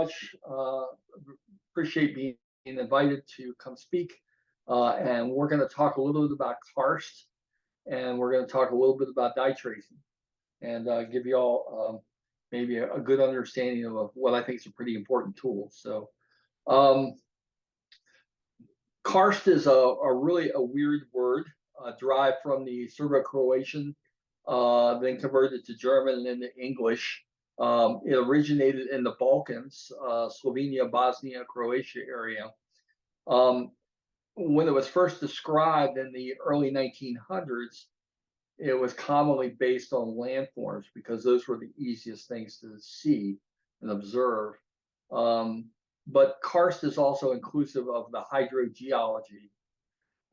much. Appreciate being invited to come speak. And we're going to talk a little bit about karst, and we're going to talk a little bit about dye tracing, and give you all maybe a good understanding of what I think is a pretty important tool. So, karst is a really a weird word, derived from the Serbo-Croatian, then converted to German and then to English. It originated in the Balkans, Slovenia, Bosnia, Croatia area. When it was first described in the early 1900s, it was commonly based on landforms because those were the easiest things to see and observe. But karst is also inclusive of the hydrogeology.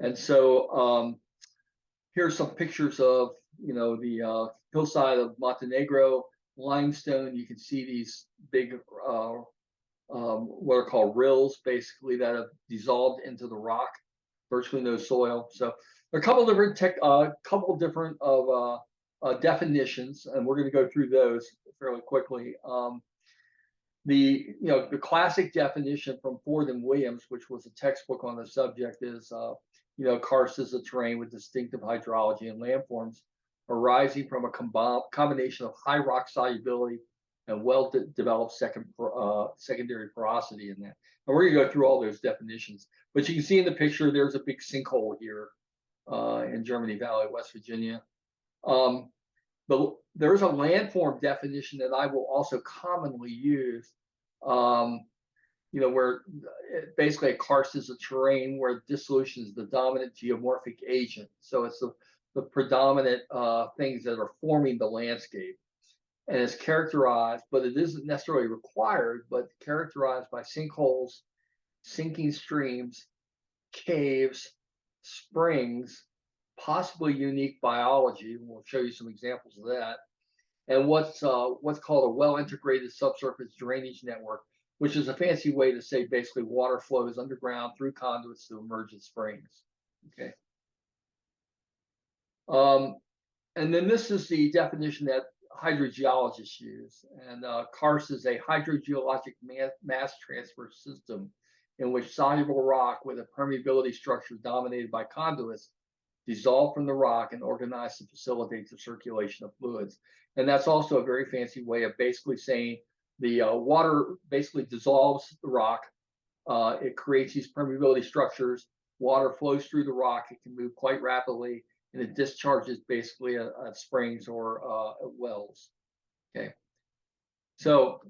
And so here's some pictures of, the hillside of Montenegro, limestone. You can see these big, what are called rills, basically, that have dissolved into the rock, virtually no soil. So there are a couple different definitions, and we're going to go through those fairly quickly. The classic definition from Ford and Williams, which was a textbook on the subject, is karst is a terrain with distinctive hydrology and landforms arising from a combination of high rock solubility and well-developed secondary porosity in that. And we're going to go through all those definitions. But you can see in the picture, there's a big sinkhole here in Germany Valley, West Virginia. But there is a landform definition that I will also commonly use, where basically a karst is a terrain where dissolution is the dominant geomorphic agent. So it's the predominant things that are forming the landscape. And it's characterized, but it isn't necessarily required, but characterized by sinkholes, sinking streams, caves, springs, possibly unique biology. We'll show you some examples of that. And what's called a well-integrated subsurface drainage network, which is a fancy way to say basically water flows underground through conduits to emerge in springs. Okay. And then this is the definition that hydrogeologists use. And karst is a hydrogeologic mass transfer system in which soluble rock with a permeability structure dominated by conduits dissolve from the rock and organize to facilitate the circulation of fluids. And that's also a very fancy way of basically saying the water basically dissolves the rock. It creates these permeability structures. Water flows through the rock. It can move quite rapidly, and it discharges basically at springs or at wells. Okay. So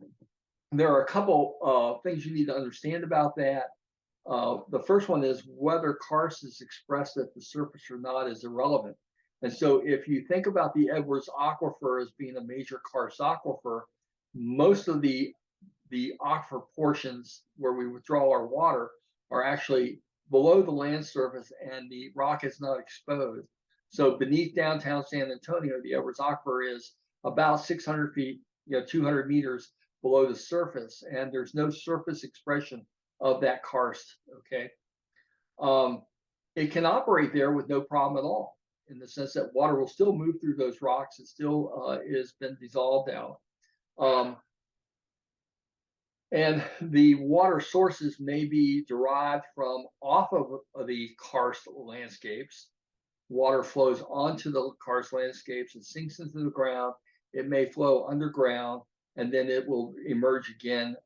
there are a couple things you need to understand about that. The first one is whether karst is expressed at the surface or not is irrelevant. And so if you think about the Edwards Aquifer as being a major karst aquifer, most of the aquifer portions where we withdraw our water are actually below the land surface, and the rock is not exposed. So beneath downtown San Antonio, the Edwards Aquifer is about 600 feet, 200 meters below the surface, and there's no surface expression of that karst. Okay. It can operate there with no problem at all, in the sense that water will still move through those rocks. It still has been dissolved out. And the water sources may be derived from off of the karst landscapes. Water flows onto the karst landscapes and sinks into the ground. It may flow underground, and then it will emerge again,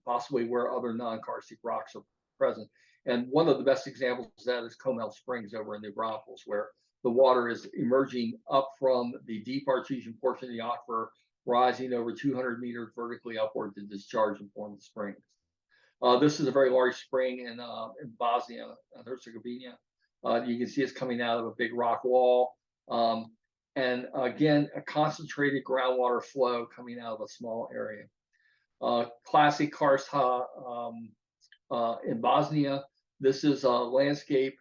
possibly where other non-karstic rocks are present. And one of the best examples of that is Comel Springs over in New Braunfels, where the water is emerging up from the deep artesian portion of the aquifer, rising over 200 meters vertically upward to discharge and form the springs. This is a very large spring in Bosnia and Herzegovina. You can see it's coming out of a big rock wall. And again, a concentrated groundwater flow coming out of a small area. Classic karst in Bosnia. This is a landscape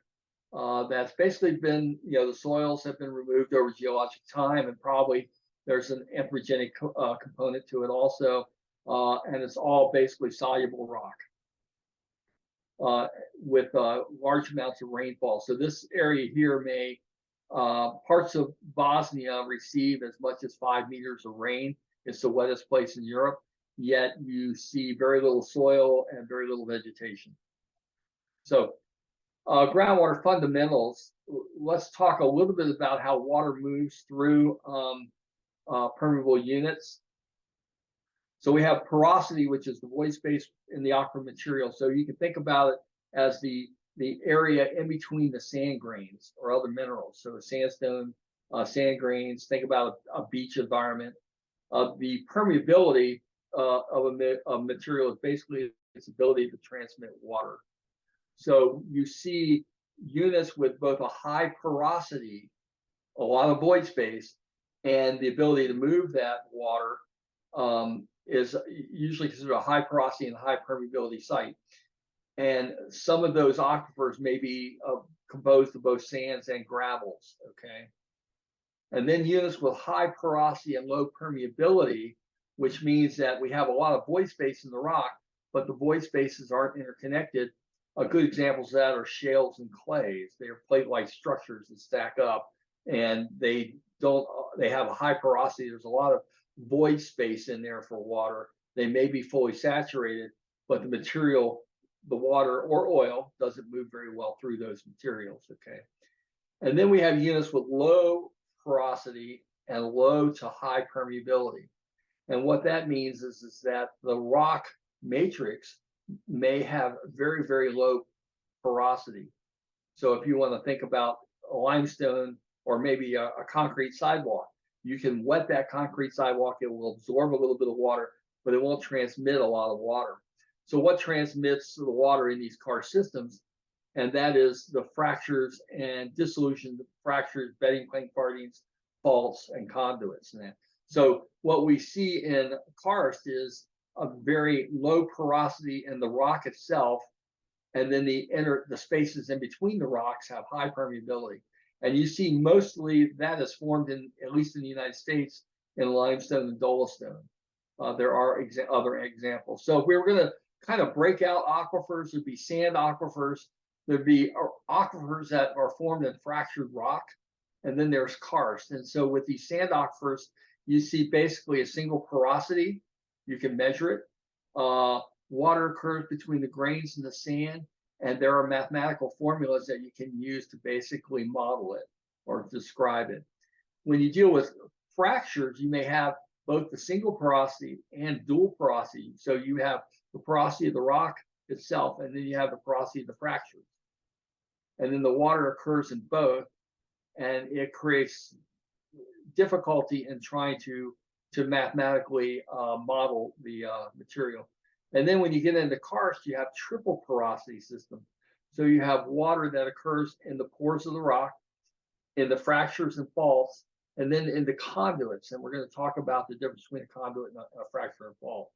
that's basically been, the soils have been removed over geologic time, and probably there's an anthropogenic component to it also. And it's all basically soluble rock with large amounts of rainfall. So this area here may, parts of Bosnia receive as much as 5 meters of rain. It's the wettest place in Europe. yet you see very little soil and very little vegetation. So groundwater fundamentals, let's talk a little bit about how water moves through permeable units. So we have porosity, which is the void space in the aquifer material. So you can think about it as the area in between the sand grains or other minerals. So sandstone, sand grains, think about a beach environment. The permeability of a material is basically its ability to transmit water. So you see units with both a high porosity, a lot of void space, and the ability to move that water is usually considered a high porosity and high permeability site. And some of those aquifers may be composed of both sands and gravels, okay? And then units with high porosity and low permeability, which means that we have a lot of void space in the rock, but the void spaces aren't interconnected. Good examples of that are shales and clays. They are plate-like structures that stack up, and they have a high porosity. There's a lot of void space in there for water. They may be fully saturated, but the material, the water or oil, doesn't move very well through those materials, okay? And then we have units with low porosity and low to high permeability. And what that means is that the rock matrix may have very, very low porosity. So if you want to think about a limestone or maybe a concrete sidewalk, you can wet that concrete sidewalk. It will absorb a little bit of water, but it won't transmit a lot of water. So what transmits the water in these karst systems, and that is the fractures and dissolution, the fractures, bedding plane partings, faults, and conduits. And that. So what we see in karst is a very low porosity in the rock itself, and then the spaces in between the rocks have high permeability. And you see mostly that is formed in, at least in the United States, in limestone and dolostone. There are other examples. So if we were going to kind of break out aquifers, there'd be sand aquifers, there'd be aquifers that are formed in fractured rock, and then there's karst. And so with these sand aquifers, you see basically a single porosity. You can measure it. Water occurs between the grains and the sand, and there are mathematical formulas that you can use to basically model it or describe it. When you deal with fractures, you may have both the single porosity and dual porosity. So you have the porosity of the rock itself, and then you have the porosity of the fractures. And then the water occurs in both, and it creates difficulty in trying to mathematically model the material. And then when you get into karst, you have triple porosity system. So you have water that occurs in the pores of the rock, in the fractures and faults, and then in the conduits. And we're going to talk about the difference between a conduit and a fracture and fault.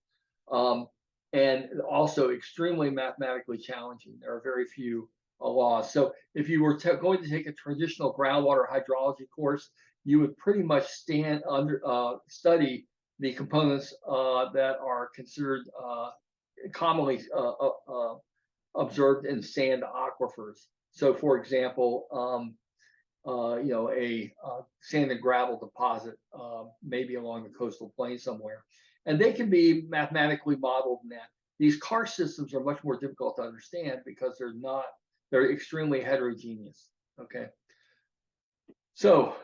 And also extremely mathematically challenging. There are very few laws. So if you were going to take a traditional groundwater hydrology course, you would pretty much study the components that are considered commonly observed in sand aquifers. So, for example, a sand and gravel deposit, maybe along the coastal plain somewhere, and they can be mathematically modeled in that. These karst systems are much more difficult to understand because they're extremely heterogeneous. Okay, so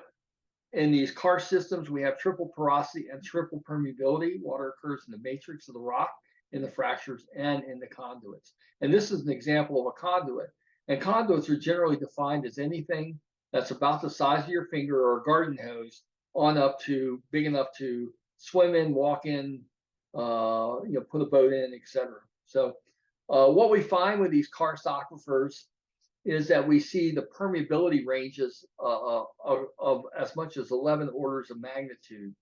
in these karst systems, we have triple porosity and triple permeability. Water occurs in the matrix of the rock, in the fractures, and in the conduits. And this is an example of a conduit. And conduits are generally defined as anything that's about the size of your finger or a garden hose on up to big enough to swim in, walk in, put a boat in, etc. So what we find with these karst aquifers is that we see the permeability ranges of as much as 11 orders of magnitude.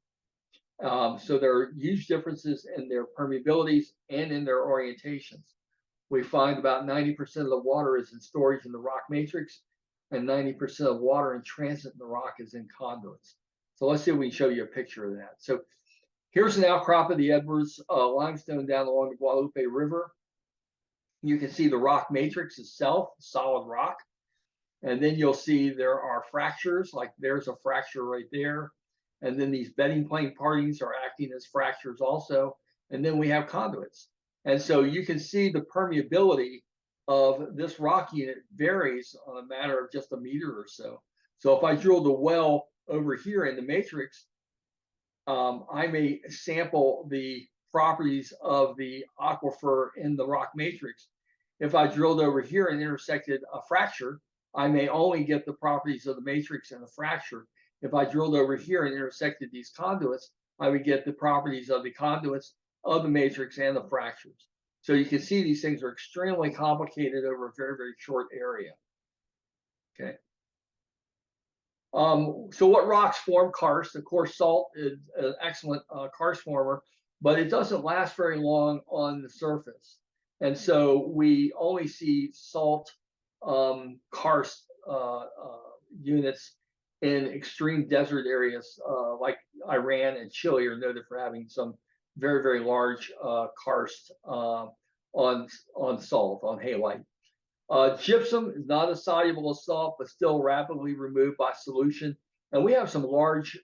So there are huge differences in their permeabilities and in their orientations. We find about 90% of the water is in storage in the rock matrix, and 90% of water in transit in the rock is in conduits. So let's see if we can show you a picture of that. So here's an outcrop of the Edwards limestone down along the Guadalupe River. You can see the rock matrix itself, solid rock. And then you'll see there are fractures, like there's a fracture right there. And then these bedding plane partings are acting as fractures also. and then we have conduits. And so you can see the permeability of this rock unit varies on a matter of just a meter or so. So if I drilled a well over here in the matrix, I may sample the properties of the aquifer in the rock matrix. If I drilled over here and intersected a fracture, I may only get the properties of the matrix and the fracture. If I drilled over here and intersected these conduits, I would get the properties of the conduits, of the matrix, and the fractures. So you can see these things are extremely complicated over a very, very short area. Okay. So what rocks form karst? Of course, salt is an excellent karst former, but it doesn't last very long on the surface. And so we only see salt karst units in extreme desert areas like Iran and Chile are noted for having some very, very large karst on salt, on halite. Gypsum is not as soluble as salt, but still rapidly removed by solution. And we have some large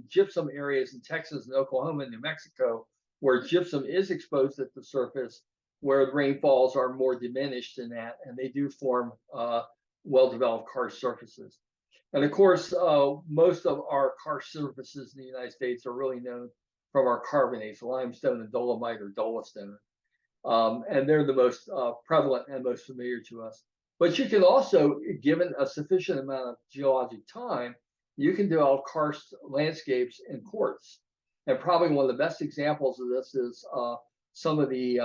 gypsum areas in Texas and Oklahoma and New Mexico where gypsum is exposed at the surface, where the rainfalls are more diminished than that, and they do form well-developed karst surfaces. And of course, most of our karst surfaces in the United States are really known from our carbonates, limestone and dolomite or dolostone. And they're the most prevalent and most familiar to us. But you can also, given a sufficient amount of geologic time, you can develop karst landscapes in quartz. And probably one of the best examples of this is some of the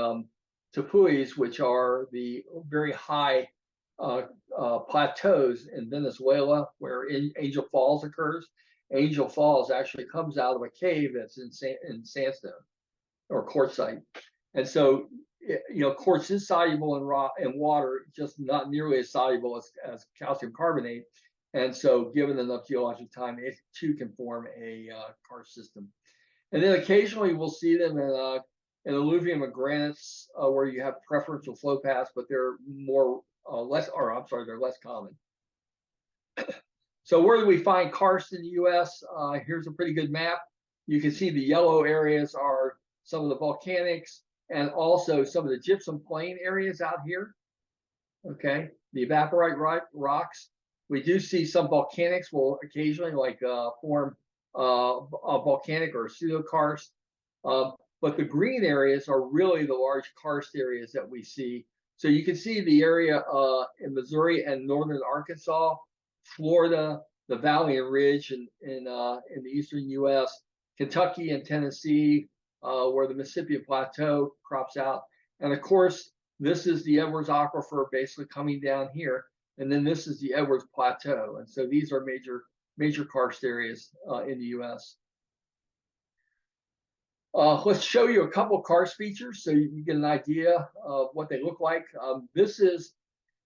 tepuis, which are the very high plateaus in Venezuela where Angel Falls occurs. Angel Falls actually comes out of a cave that's in sandstone or quartzite. And so, you know, quartz is soluble in water, just not nearly as soluble as calcium carbonate. And so, given enough geologic time, it too can form a karst system. And then occasionally we'll see them in alluvium of granites where you have preferential flow paths, but they're they're less common. So where do we find karst in the U.S.? Here's a pretty good map. You can see the yellow areas are some of the volcanics and also some of the gypsum plain areas out here. Okay, the evaporite rocks. We do see some volcanics will occasionally form a volcanic or pseudokarst. But the green areas are really the large karst areas that we see. So you can see the area in Missouri and northern Arkansas, Florida, the Valley and Ridge in the eastern U.S., Kentucky and Tennessee, where the Mississippi Plateau crops out. And of course, this is the Edwards Aquifer basically coming down here. And then this is the Edwards Plateau. And so these are major karst areas in the U.S. Let's show you a couple karst features so you can get an idea of what they look like. This is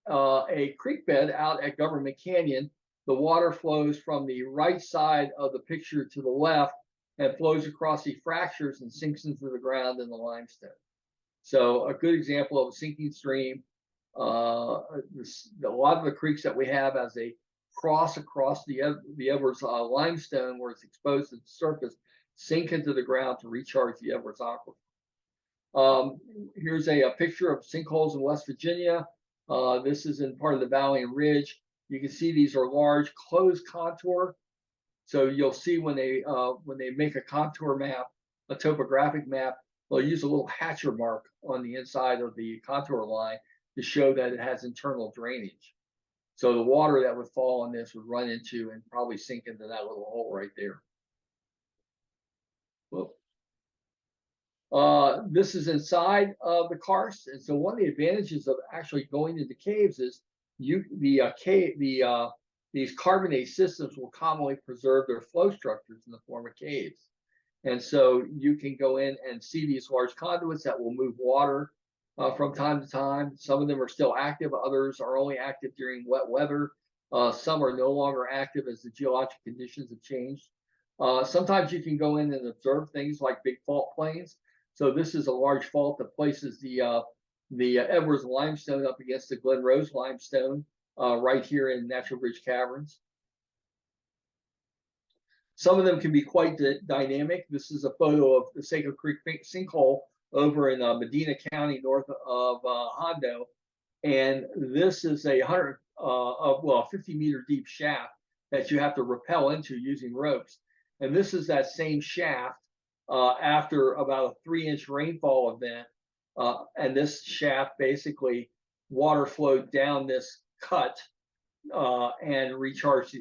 a creek bed out at Government Canyon. The water flows from the right side of the picture to the left and flows across the fractures and sinks into the ground in the limestone. So a good example of a sinking stream. A lot of the creeks that we have as they cross across the Edwards limestone where it's exposed to the surface sink into the ground to recharge the Edwards Aquifer. Here's a picture of sinkholes in West Virginia. This is in part of the Valley and Ridge. You can see these are large closed contour. So you'll see when they make a contour map, a topographic map, they'll use a little hatcher mark on the inside of the contour line to show that it has internal drainage. So the water that would fall on this would run into and probably sink into that little hole right there. This is inside of the karst, and so one of the advantages of actually going into caves is these carbonate systems will commonly preserve their flow structures in the form of caves, and so you can go in and see these large conduits that will move water from time to time. Some of them are still active, others are only active during wet weather. Some are no longer active as the geologic conditions have changed. Sometimes you can go in and observe things like big fault plains. So this is a large fault that places the Edwards limestone up against the Glen Rose limestone right here in Natural Bridge Caverns. Some of them can be quite dynamic. This is a photo of the Saco Creek sinkhole over in Medina County, north of Hondo. And this is a 50-meter deep shaft that you have to rappel into using ropes. And this is that same shaft after about a 3-inch rainfall event. And this shaft, basically, water flowed down this cut and recharges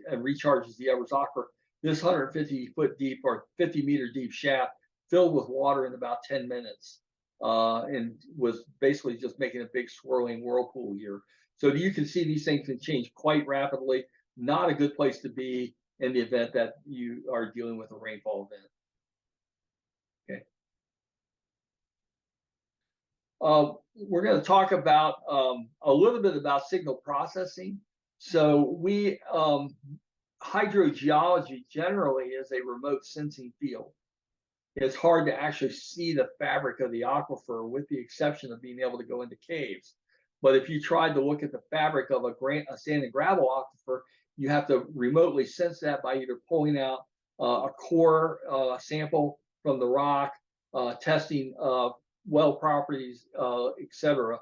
the Edwards Aquifer. This 150-foot deep or 50-meter deep shaft filled with water in about 10 minutes. And was basically just making a big swirling whirlpool here. So you can see these things can change quite rapidly. Not a good place to be in the event that you are dealing with a rainfall event. Okay. We're going to talk about a little bit about signal processing. So hydrogeology generally is a remote sensing field. It's hard to actually see the fabric of the aquifer, with the exception of being able to go into caves. But if you tried to look at the fabric of a sand and gravel aquifer, you have to remotely sense that by either pulling out a core sample from the rock, testing well properties, etc.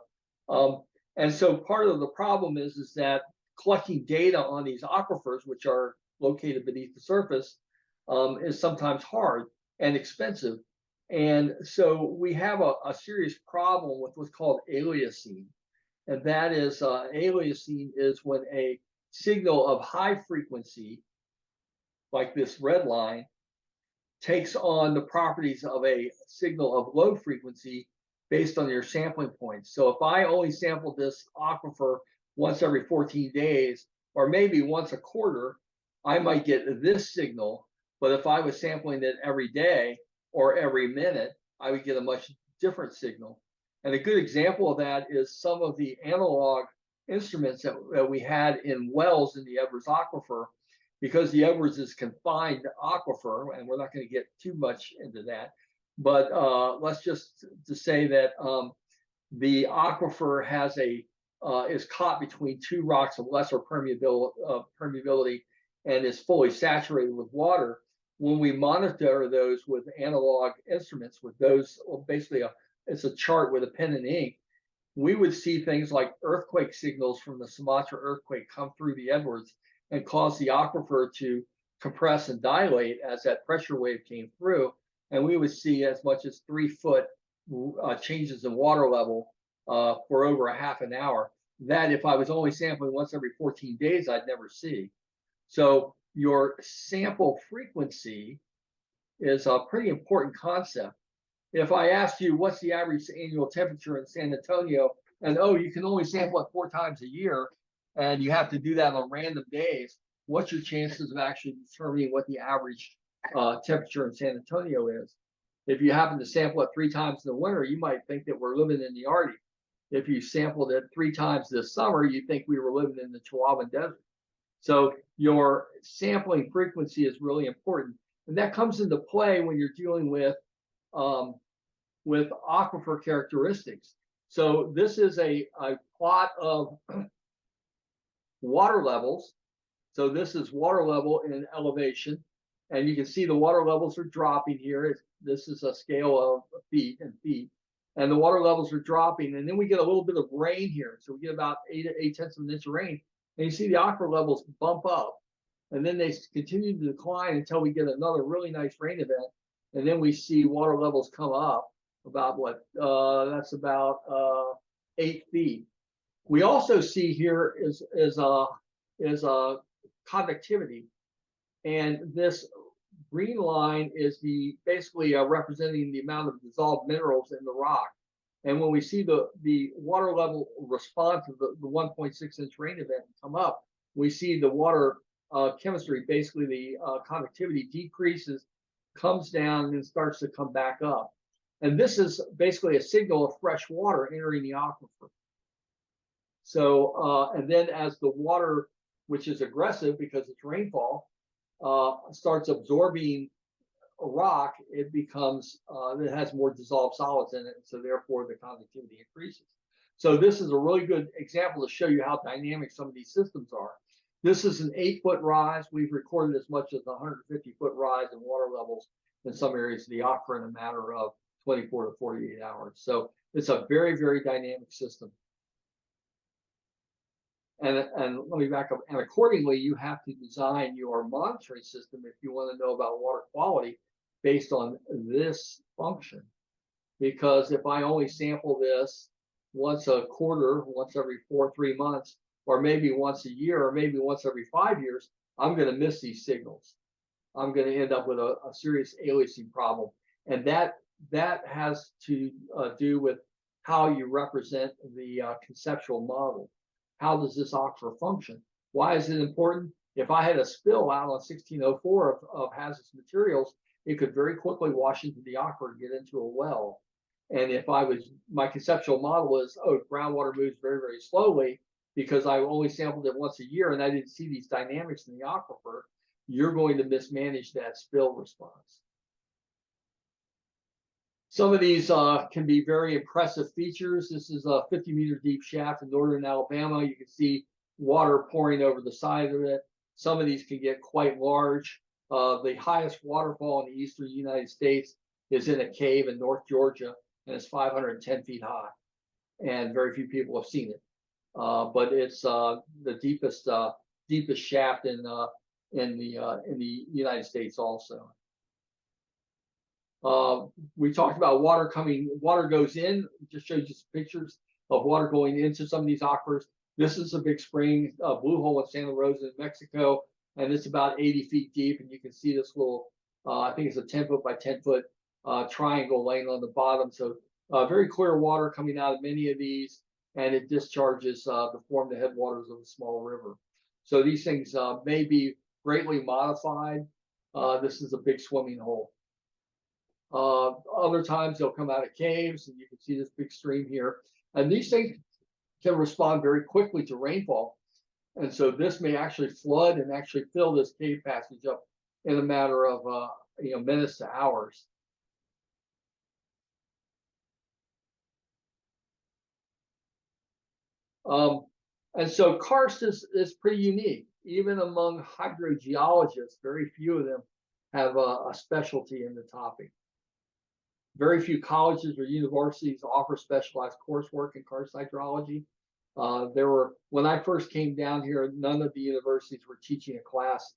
And so part of the problem is that collecting data on these aquifers, which are located beneath the surface, is sometimes hard and expensive. And so we have a serious problem with what's called aliasing. And that is, aliasing is when a signal of high frequency, like this red line, takes on the properties of a signal of low frequency based on your sampling points. So if I only sampled this aquifer once every 14 days, or maybe once a quarter, I might get this signal. But if I was sampling it every day or every minute, I would get a much different signal. And a good example of that is some of the analog instruments that we had in wells in the Edwards Aquifer, because the Edwards is confined aquifer, and we're not going to get too much into that. But let's just to say that the aquifer has is caught between two rocks of lesser permeability and is fully saturated with water. When we monitor those with analog instruments, with those, basically it's a chart with a pen and ink, we would see things like earthquake signals from the Sumatra earthquake come through the Edwards and cause the aquifer to compress and dilate as that pressure wave came through. And we would see as much as 3-foot changes in water level for over a half an hour. That, if I was only sampling once every 14 days, I'd never see. So your sample frequency is a pretty important concept. If I asked you what's the average annual temperature in San Antonio, and you can only sample it 4 times a year, and you have to do that on random days, what's your chances of actually determining what the average temperature in San Antonio is? If you happen to sample it 3 times in the winter, you might think that we're living in the Arctic. If you sampled it 3 times this summer, you think we were living in the Chihuahuan Desert. So your sampling frequency is really important. And that comes into play when you're dealing with aquifer characteristics. So this is a plot of water levels. So this is water level in elevation. And you can see the water levels are dropping here. This is a scale of feet. And the water levels are dropping. And then we get a little bit of rain here. So we get about 8/8 of an inch of rain. And you see the aquifer levels bump up. And then they continue to decline until we get another really nice rain event. And then we see water levels come up about that's about 8 feet. We also see here is conductivity. And this green line is basically representing the amount of dissolved minerals in the rock. And when we see the water level respond to the 1.6-inch rain event come up, we see the water chemistry, basically the conductivity decreases, comes down, and then starts to come back up. And this is basically a signal of fresh water entering the aquifer. So, and then as the water, which is aggressive because it's rainfall, starts absorbing a rock, it becomes, it has more dissolved solids in it. So therefore the conductivity increases. So this is a really good example to show you how dynamic some of these systems are. This is an 8-foot rise. We've recorded as much as a 150-foot rise in water levels in some areas of the aquifer in a matter of 24 to 48 hours. So it's a very, very dynamic system. And let me back up. And accordingly, you have to design your monitoring system if you want to know about water quality based on this function. Because if I only sample this once a quarter, once every 3 months, or maybe once a year, or maybe once every 5 years, I'm going to miss these signals. I'm going to end up with a serious aliasing problem. And that has to do with how you represent the conceptual model. How does this aquifer function? Why is it important? If I had a spill out on 1604 of hazardous materials, it could very quickly wash into the aquifer and get into a well. And if my conceptual model is, oh, groundwater moves very, very slowly because I only sampled it once a year and I didn't see these dynamics in the aquifer, you're going to mismanage that spill response. Some of these can be very impressive features. This is a 50-meter deep shaft in northern Alabama. You can see water pouring over the side of it. Some of these can get quite large. The highest waterfall in the eastern United States is in a cave in North Georgia, and it's 510 feet high. And very few people have seen it. But it's the deepest shaft in the United States also. We talked about water goes in, just showed you some pictures of water going into some of these aquifers. This is a big spring, Blue Hole in Santa Rosa, in Mexico, and it's about 80 feet deep. And you can see this little, I think it's a 10 foot by 10 foot triangle laying on the bottom. So very clear water coming out of many of these, and it discharges to form the headwaters of a small river. So these things may be greatly modified. This is a big swimming hole. Other times they'll come out of caves, and you can see this big stream here. And these things can respond very quickly to rainfall. And so this may actually flood and actually fill this cave passage up in a matter of minutes to hours. And so karst is pretty unique. Even among hydrogeologists, very few of them have a specialty in the topic. Very few colleges or universities offer specialized coursework in karst hydrology. When I first came down here, none of the universities were teaching a class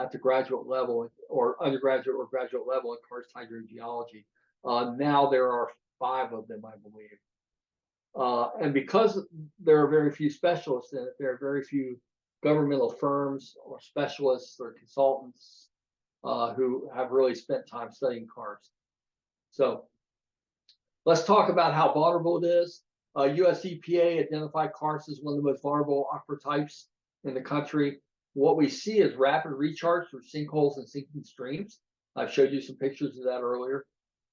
at the graduate level or undergraduate or graduate level in karst hydrogeology. Now there are 5 of them, I believe. And because there are very few specialists in it, there are very few governmental firms or specialists or consultants who have really spent time studying karst. So let's talk about how vulnerable it is. US EPA identified karst as one of the most vulnerable aquifer types in the country. What we see is rapid recharge through sinkholes and sinking streams. I've showed you some pictures of that earlier.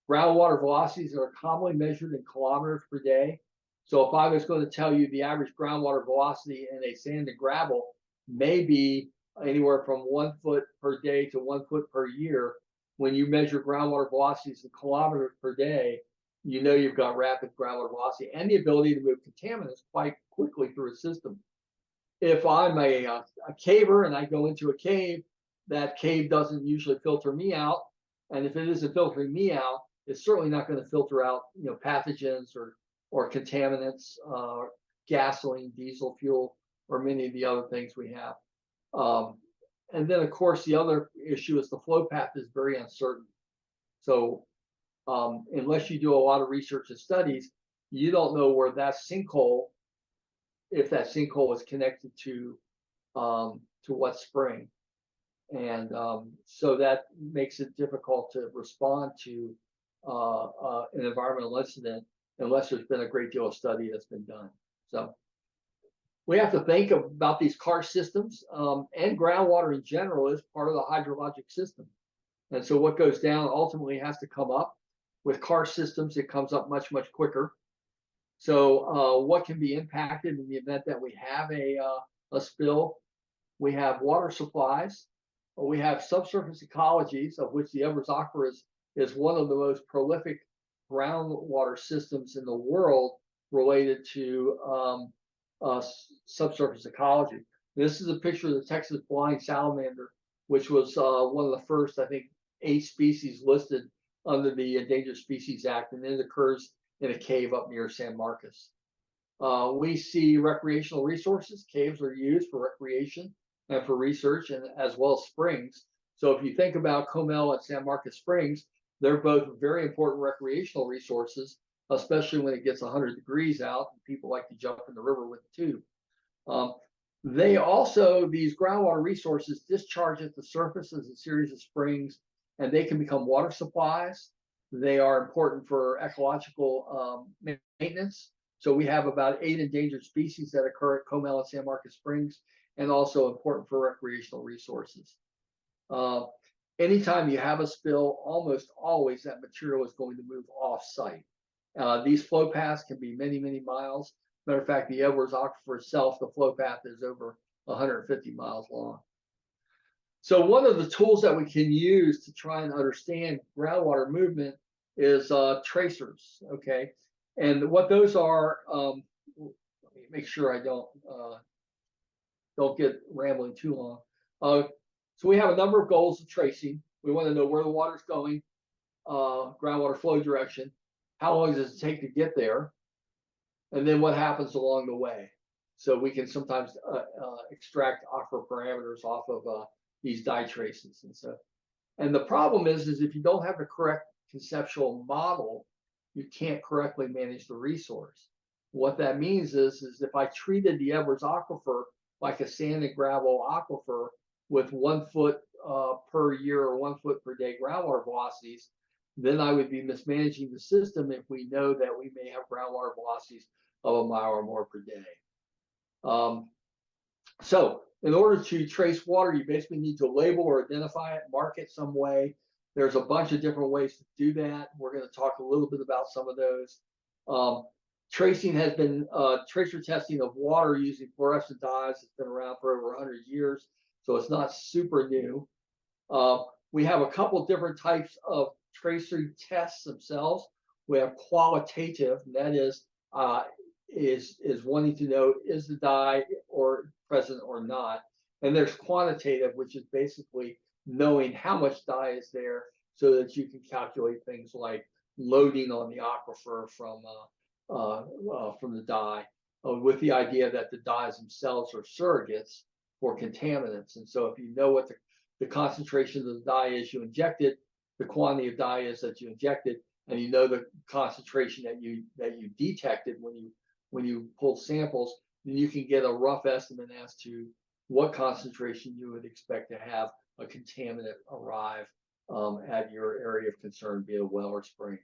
Groundwater velocities are commonly measured in kilometers per day. So if I was going to tell you the average groundwater velocity in a sand and gravel may be anywhere from 1 foot per day to 1 foot per year, when you measure groundwater velocities in kilometers per day, you know you've got rapid groundwater velocity and the ability to move contaminants quite quickly through a system. If I'm a caver and I go into a cave, that cave doesn't usually filter me out. And if it isn't filtering me out, it's certainly not going to filter out pathogens or contaminants, gasoline, diesel fuel, or many of the other things we have. And then, of course, the other issue is the flow path is very uncertain. So unless you do a lot of research and studies, you don't know where that sinkhole, if that sinkhole is connected to what spring. And so that makes it difficult to respond to an environmental incident unless there's been a great deal of study that's been done. So we have to think about these karst systems, and groundwater in general is part of the hydrologic system. And so what goes down ultimately has to come up. With karst systems, it comes up much, much quicker. So what can be impacted in the event that we have a spill? We have water supplies. We have subsurface ecologies, of which the Edwards Aquifer is one of the most prolific groundwater systems in the world related to subsurface ecology. This is a picture of the Texas blind salamander, which was one of the first, I think, 8 species listed under the Endangered Species Act, and it occurs in a cave up near San Marcos. We see recreational resources. Caves are used for recreation and for research, and as well as springs. So if you think about Comel and San Marcos Springs, they're both very important recreational resources, especially when it gets 100 degrees out and people like to jump in the river with a tube. They also, these groundwater resources discharge at the surface as a series of springs, and they can become water supplies. They are important for ecological maintenance. So we have about 8 endangered species that occur at Comel and San Marcos Springs, and also important for recreational resources. Anytime you have a spill, almost always that material is going to move off-site. These flow paths can be many, many miles. Matter of fact, the Edwards Aquifer itself, the flow path is over 150 miles long. So one of the tools that we can use to try and understand groundwater movement is tracers, okay? And what those are, let me make sure I don't get rambling too long. So we have a number of goals of tracing. We want to know where the water's going, groundwater flow direction, how long does it take to get there, and then what happens along the way. So we can sometimes extract aquifer parameters off of these dye traces. And the problem is if you don't have the correct conceptual model, you can't correctly manage the resource. What that means is if I treated the Edwards Aquifer like a sand and gravel aquifer with 1 foot per year or 1 foot per day groundwater velocities, then I would be mismanaging the system if we know that we may have groundwater velocities of 1 mile or more per day. So in order to trace water, you basically need to label or identify it, mark it some way. There's a bunch of different ways to do that. We're going to talk a little bit about some of those. Tracing has been, tracer testing of water using fluorescent dyes has been around for over 100 years, so it's not super new. We have a couple different types of tracer tests themselves. We have qualitative, and that is wanting to know is the dye or present or not. And there's quantitative, which is basically knowing how much dye is there so that you can calculate things like loading on the aquifer from the dye, with the idea that the dyes themselves are surrogates for contaminants. And so if you know what the concentration of the dye is you injected, the quantity of dye is that you injected, and you know the concentration that you detected when you pull samples, then you can get a rough estimate as to what concentration you would expect to have a contaminant arrive at your area of concern, be it a well or spring.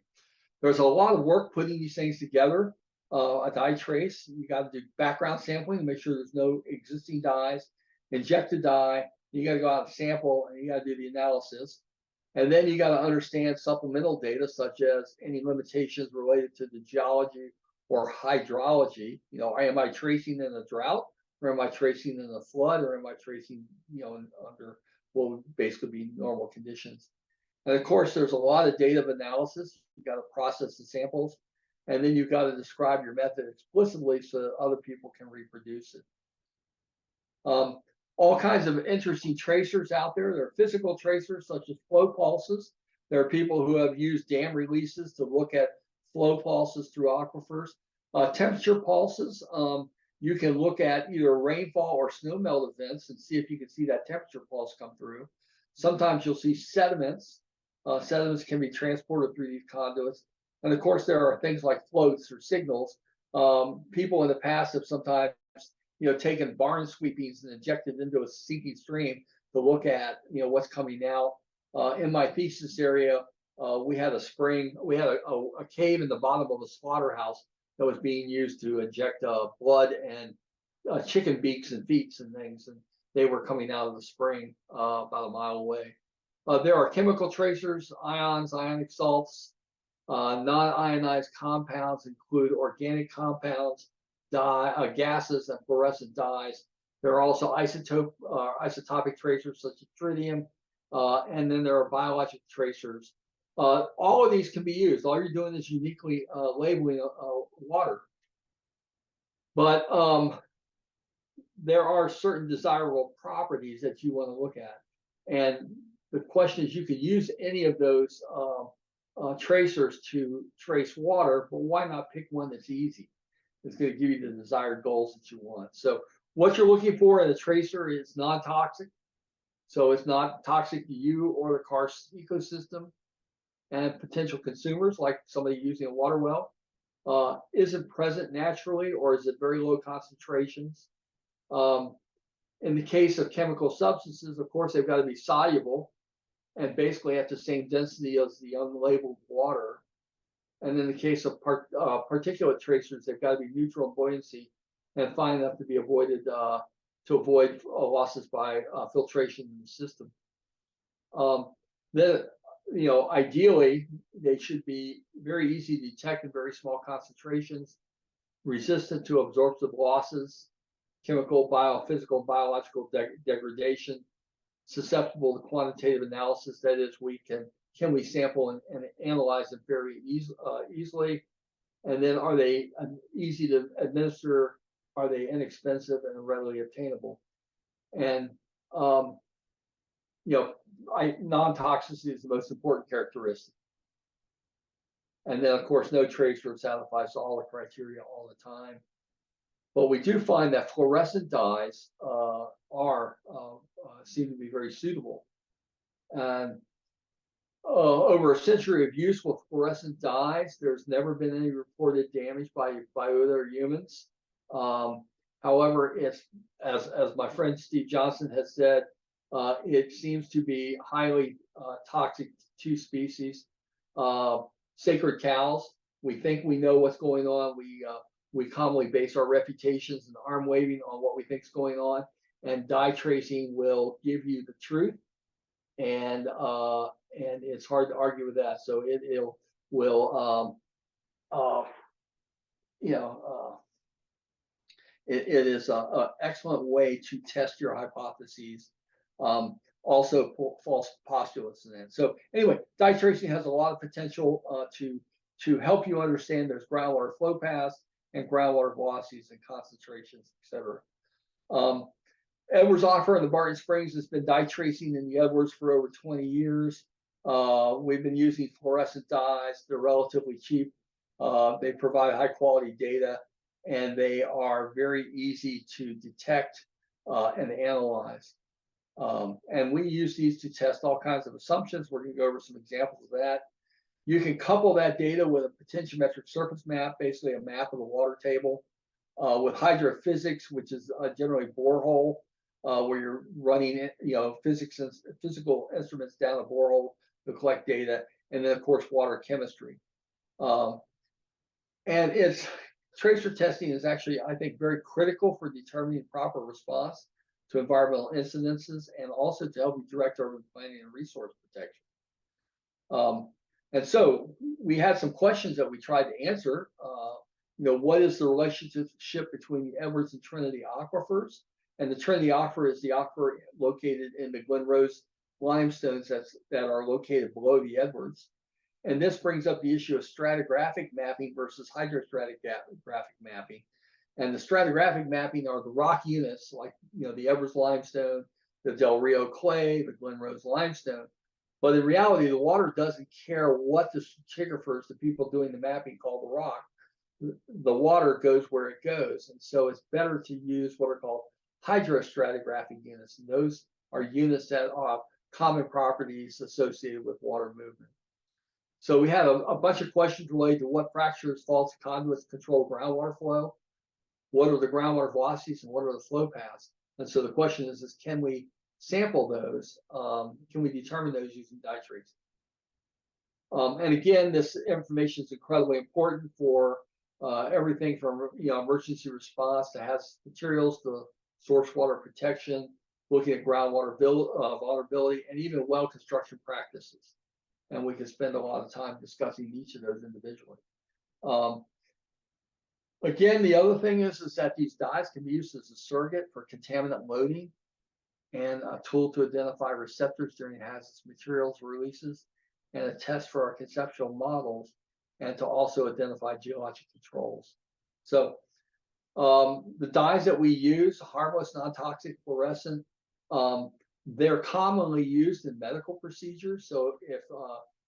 There's a lot of work putting these things together. A dye trace, you got to do background sampling to make sure there's no existing dyes, inject the dye, you got to go out and sample, and you got to do the analysis. And then you got to understand supplemental data, such as any limitations related to the geology or hydrology. You know, am I tracing in a drought, or am I tracing in a flood, or am I tracing, under what would basically be normal conditions? And of course, there's a lot of data of analysis. You got to process the samples, and then you've got to describe your method explicitly so that other people can reproduce it. All kinds of interesting tracers out there. There are physical tracers such as flow pulses. There are people who have used dam releases to look at flow pulses through aquifers. Temperature pulses, you can look at either rainfall or snowmelt events and see if you can see that temperature pulse come through. Sometimes you'll see sediments. Sediments can be transported through these conduits. And of course, there are things like floats or signals. People in the past have sometimes taken barn sweepings and injected into a sinking stream to look at what's coming out. In my thesis area, we had a spring, we had a cave in the bottom of a slaughterhouse that was being used to inject blood and chicken beaks and feet and things, and they were coming out of the spring about a mile away. There are chemical tracers, ions, ionic salts. Non-ionized compounds include organic compounds, dye, gases, and fluorescent dyes. There are also isotopic tracers such as tritium, and then there are biologic tracers. All of these can be used. All you're doing is uniquely labeling water. But there are certain desirable properties that you want to look at. And the question is, you can use any of those tracers to trace water, but why not pick one that's easy? It's going to give you the desired goals that you want. So what you're looking for in a tracer is non-toxic. So it's not toxic to you or the karst ecosystem and potential consumers, like somebody using a water well. Is it present naturally, or is it very low concentrations? In the case of chemical substances, of course, they've got to be soluble and basically at the same density as the unlabeled water. And in the case of particulate tracers, they've got to be neutral in buoyancy and fine enough to be avoided to avoid losses by filtration in the system. Then, ideally, they should be very easy to detect in very small concentrations, resistant to absorptive losses, chemical, biophysical, biological degradation, susceptible to quantitative analysis. That is, can we sample and analyze them very easily? And then are they easy to administer? Are they inexpensive and readily obtainable? And non-toxicity is the most important characteristic. And then, of course, no tracer satisfies all the criteria all the time. But we do find that fluorescent dyes seem to be very suitable. And over a century of use with fluorescent dyes, there's never been any reported damage by other humans. However, it's as my friend Steve Johnson has said, it seems to be highly toxic to species. Sacred cows, we think we know what's going on. We commonly base our reputations and arm waving on what we think is going on, and dye tracing will give you the truth, and it's hard to argue with that. So it is an excellent way to test your hypotheses. Also false postulates in that. So anyway, dye tracing has a lot of potential to help you understand there's groundwater flow paths and groundwater velocities and concentrations, etc. Edwards Aquifer in the Barton Springs has been dye tracing in the Edwards for over 20 years. We've been using fluorescent dyes. They're relatively cheap. They provide high quality data, and they are very easy to detect and analyze. And we use these to test all kinds of assumptions. We're going to go over some examples of that. You can couple that data with a potentiometric surface map, basically a map of the water table, with hydrophysics, which is generally borehole, where you're running physical instruments down a borehole to collect data, and then of course water chemistry. And tracer testing is actually, I think, very critical for determining proper response to environmental incidences, and also to help you direct urban planning and resource protection. And so we had some questions that we tried to answer. What is the relationship between the Edwards and Trinity aquifers? And the Trinity aquifer is the aquifer located in the Glen Rose limestones that are located below the Edwards. And this brings up the issue of stratigraphic mapping versus hydrostratigraphic mapping. And the stratigraphic mapping are the rock units, like the Edwards limestone, the Del Rio clay, the Glen Rose limestone. But in reality, the water doesn't care what the stratigraphers, the people doing the mapping, call the rock. The water goes where it goes. And so it's better to use what are called hydrostratigraphic units. And those are units that have common properties associated with water movement. So we had a bunch of questions related to what fractures, faults, conduits control groundwater flow, what are the groundwater velocities, and what are the flow paths. And so the question is can we sample those? Can we determine those using dye tracing? And again, this information is incredibly important for everything from emergency response to hazardous materials to source water protection, looking at groundwater vulnerability, and even well construction practices. And we can spend a lot of time discussing each of those individually. Again, the other thing is that these dyes can be used as a surrogate for contaminant loading and a tool to identify receptors during hazardous materials releases, and a test for our conceptual models, and to also identify geologic controls. So the dyes that we use, harmless, non-toxic, fluorescent, they're commonly used in medical procedures. So if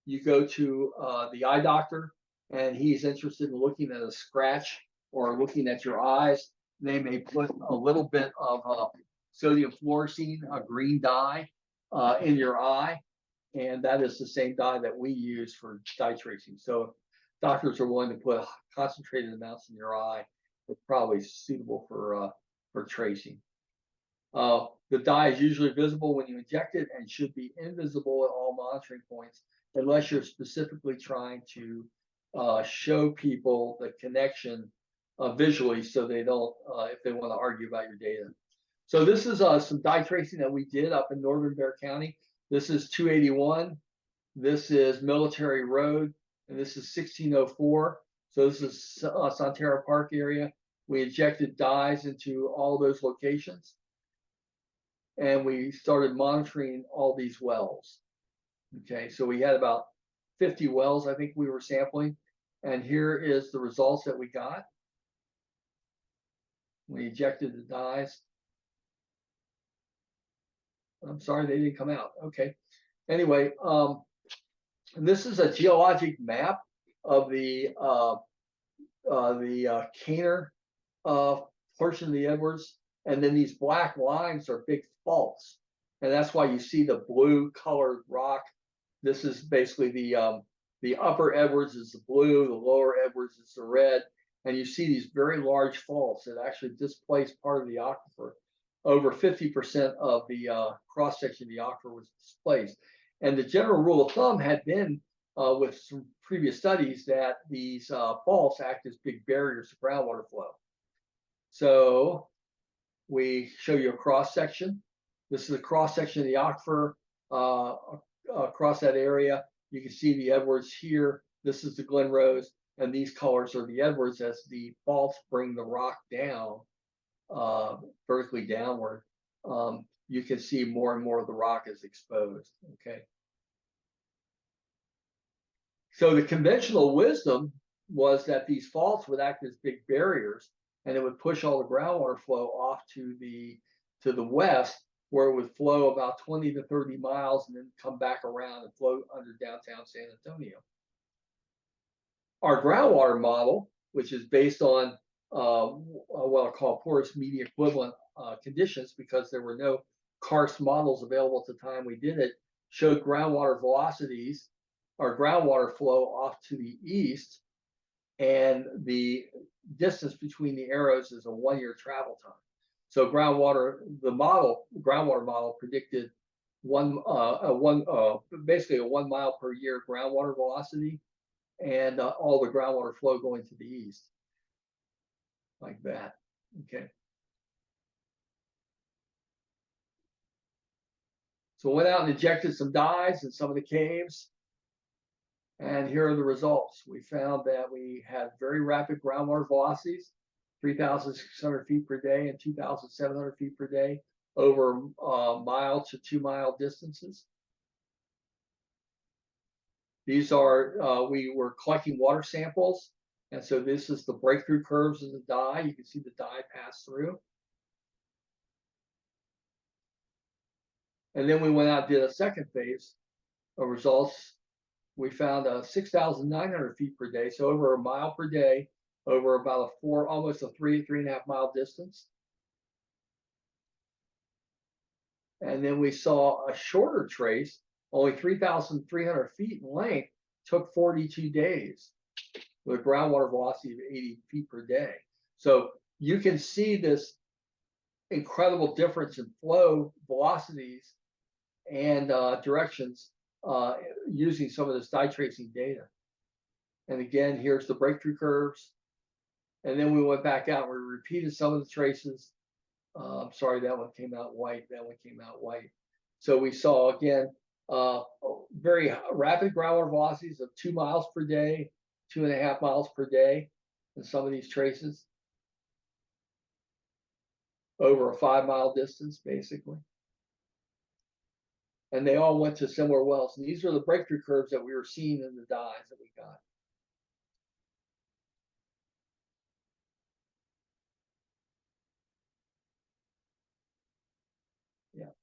you go to the eye doctor, and he's interested in looking at a scratch or looking at your eyes. They may put a little bit of sodium fluorescein, a green dye, in your eye, and that is the same dye that we use for dye tracing. So if doctors are willing to put concentrated amounts in your eye, it's probably suitable for tracing. The dye is usually visible when you inject it and should be invisible at all monitoring points, unless you're specifically trying to show people the connection visually, so they don't, if they want to argue about your data. So this is some dye tracing that we did up in northern Bexar County. This is 281. This is Military Road, and this is 1604. So this is Sonterra Park area. We injected dyes into all those locations, and we started monitoring all these wells. Okay, so we had about 50 wells, I think we were sampling, and here is the results that we got. We injected the dyes. I'm sorry, they didn't come out. Okay. Anyway, this is a geologic map of the Caner portion of the Edwards, and then these black lines are big faults, and that's why you see the blue colored rock. This is basically the upper Edwards is the blue, the lower Edwards is the red, and you see these very large faults that actually displace part of the aquifer. Over 50% of the cross section of the aquifer was displaced, and the general rule of thumb had been with some previous studies that these faults act as big barriers to groundwater flow. So we show you a cross section. This is a cross section of the aquifer across that area. You can see the Edwards here. This is the Glen Rose, and these colors are the Edwards as the faults bring the rock down, vertically downward. You can see more and more of the rock is exposed. Okay. So the conventional wisdom was that these faults would act as big barriers, and it would push all the groundwater flow off to the west, where it would flow about 20 to 30 miles and then come back around and flow under downtown San Antonio. Our groundwater model, which is based on what I call porous media equivalent conditions, because there were no Karst models available at the time we did it, showed groundwater velocities or groundwater flow off to the east, and the distance between the arrows is a 1-year travel time. So the groundwater model predicted basically a 1 mile per year groundwater velocity, and all the groundwater flow going to the east, like that. Okay. So went out and injected some dyes in some of the caves, and here are the results. We found that we had very rapid groundwater velocities, 3,600 feet per day and 2,700 feet per day over mile to 2 mile distances. These are, we were collecting water samples, and so this is the breakthrough curves of the dye. You can see the dye pass through. And then we went out and did a second phase of results. We found 6,900 feet per day, so over a mile per day, over about almost a 3.5 mile distance. And then we saw a shorter trace, only 3,300 feet in length, took 42 days with a groundwater velocity of 80 feet per day. So you can see this incredible difference in flow velocities and directions using some of this dye tracing data. And again, here's the breakthrough curves. And then we went back out and we repeated some of the traces. I'm sorry, that one came out white. That one came out white. So we saw, again, very rapid groundwater velocities of 2 miles per day, 2.5 miles per day in some of these traces, over a 5 mile distance, basically. And they all went to similar wells. And these are the breakthrough curves that we were seeing in the dyes that we got. Yeah.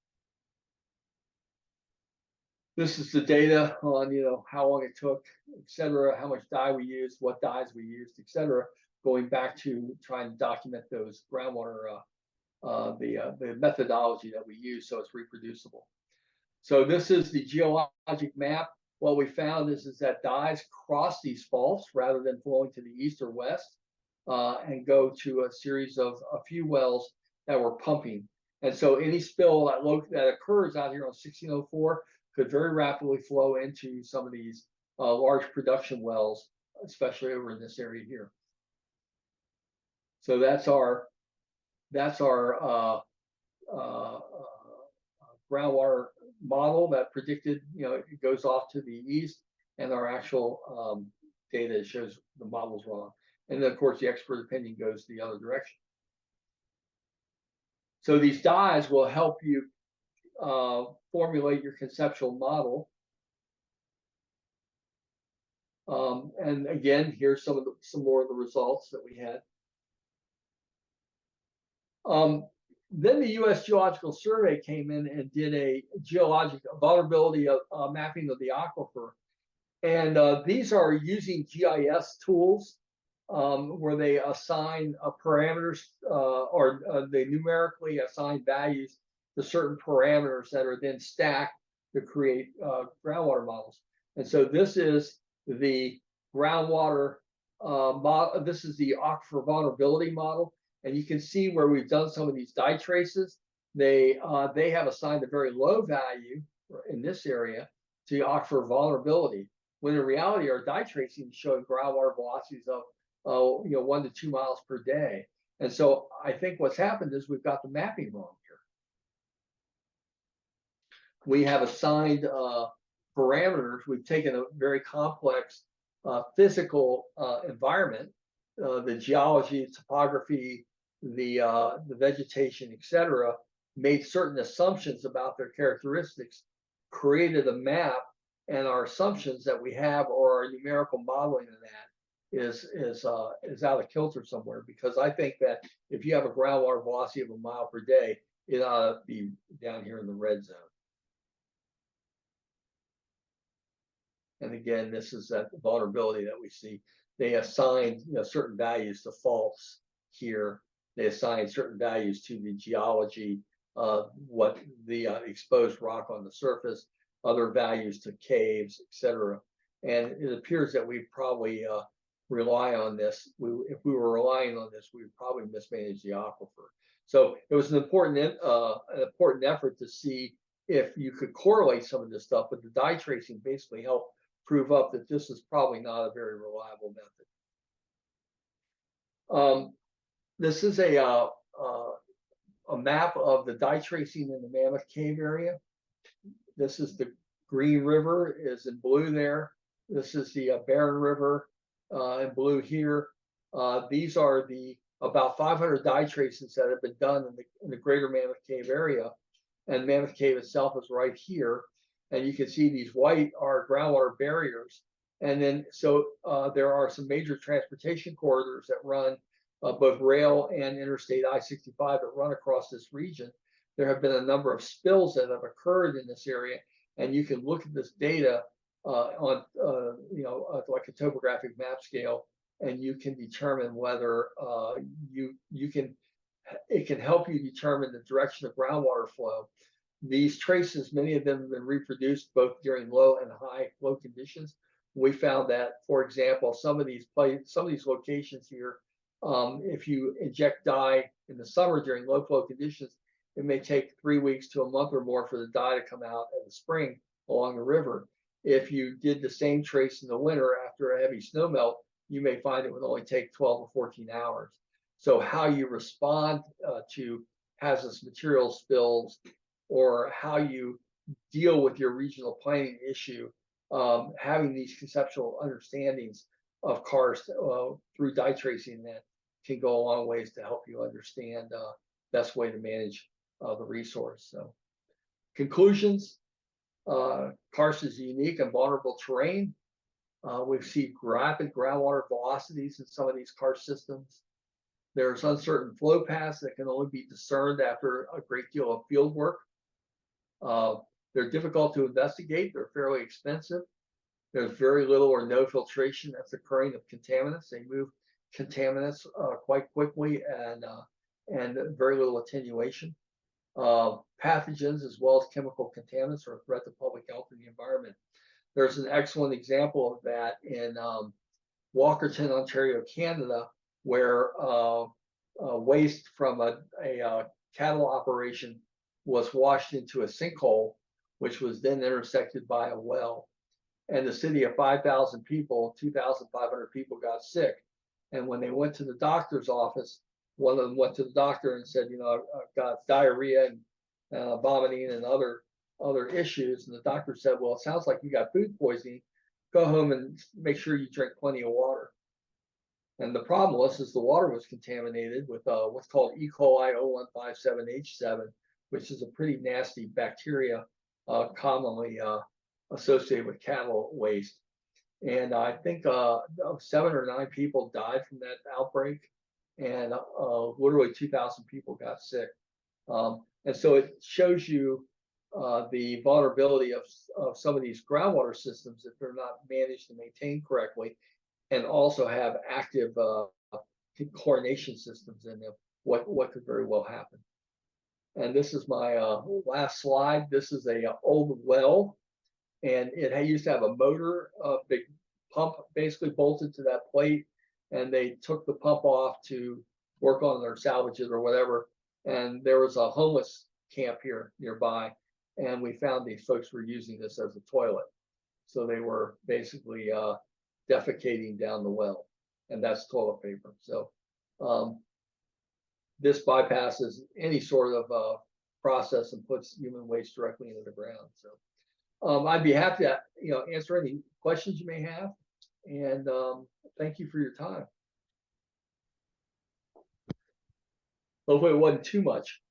This is the data on, how long it took, et cetera, how much dye we used, what dyes we used, et cetera, going back to trying to document those groundwater, the methodology that we use so it's reproducible. So this is the geologic map. What we found is that dyes cross these faults rather than flowing to the east or west, and go to a series of a few wells that were pumping. And so any spill that occurs out here on 1604 could very rapidly flow into some of these large production wells, especially over in this area here. So that's our groundwater model that predicted, it goes off to the east, and our actual data shows the model's wrong. And then, of course, the expert opinion goes the other direction. So these dyes will help you formulate your conceptual model. And again, here's some more of the results that we had. Then the U.S. Geological Survey came in and did a geologic vulnerability mapping of the aquifer. And these are using GIS tools where they assign parameters or they numerically assign values to certain parameters that are then stacked to create groundwater models. And so this is the groundwater model. This is the aquifer vulnerability model. And you can see where we've done some of these dye traces. They have assigned a very low value in this area to aquifer vulnerability, when in reality our dye tracing is showing groundwater velocities of 1 to 2 miles per day. And so I think what's happened is we've got the mapping wrong here. We have assigned parameters. We've taken a very complex physical environment, the geology, topography, the vegetation, et cetera, made certain assumptions about their characteristics, created a map, and our assumptions that we have or our numerical modeling of that is out of kilter somewhere, because I think that if you have a groundwater velocity of 1 mile per day, it ought to be down here in the red zone. And again, this is that vulnerability that we see. They assigned certain values to faults here. They assigned certain values to the geology, what the exposed rock on the surface, other values to caves, etc. And it appears that we probably rely on this. If we were relying on this, we would probably mismanage the aquifer. So it was an important effort to see if you could correlate some of this stuff, but the dye tracing basically helped prove up that this is probably not a very reliable method. This is a map of the dye tracing in the Mammoth Cave area. This is the Green River is in blue there. This is the Barren River in blue here. These are the about 500 dye traces that have been done in the greater Mammoth Cave area. And Mammoth Cave itself is right here. And you can see these white are groundwater barriers. And then, so there are some major transportation corridors that run both rail and Interstate I-65 that run across this region. There have been a number of spills that have occurred in this area. And you can look at this data on, like a topographic map scale, and you can determine whether it can help you determine the direction of groundwater flow. These traces, many of them have been reproduced both during low and high flow conditions. We found that, for example, some of these locations here, if you inject dye in the summer during low flow conditions, it may take 3 weeks to a month or more for the dye to come out in the spring along the river. If you did the same trace in the winter after a heavy snow melt, you may find it would only take 12 or 14 hours. So how you respond to hazardous material spills, or how you deal with your regional planning issue, having these conceptual understandings of karst through dye tracing, that can go a long ways to help you understand best way to manage the resource. So conclusions, karst is a unique and vulnerable terrain. We've seen rapid groundwater velocities in some of these karst systems. There's uncertain flow paths that can only be discerned after a great deal of field work. They're difficult to investigate. They're fairly expensive. There's very little or no filtration that's occurring of contaminants. They move contaminants quite quickly and very little attenuation. Pathogens as well as chemical contaminants are a threat to public health and the environment. There's an excellent example of that in Walkerton, Ontario, Canada, where waste from a cattle operation was washed into a sinkhole, which was then intersected by a well. And the city of 5,000 people, 2,500 people got sick. And when they went to the doctor's office, one of them went to the doctor and said, I've got diarrhea and vomiting and other issues. And the doctor said, well, it sounds like you got food poisoning. Go home and make sure you drink plenty of water. And the problem was the water was contaminated with what's called E. coli 0157H7, which is a pretty nasty bacteria commonly associated with cattle waste. And I think 7 or 9 people died from that outbreak, and literally 2,000 people got sick. And so it shows you the vulnerability of some of these groundwater systems if they're not managed and maintained correctly, and also have active chlorination systems in them. What could very well happen. And this is my last slide. This is a old well, and it used to have a motor, a big pump basically bolted to that plate, and they took the pump off to work on or salvage it or whatever. And there was a homeless camp here nearby, and we found these folks were using this as a toilet. So they were basically defecating down the well, and that's toilet paper. So this bypasses any sort of process and puts human waste directly into the ground. So I'd be happy to answer any questions you may have, and thank you for your time. Hopefully it wasn't too much.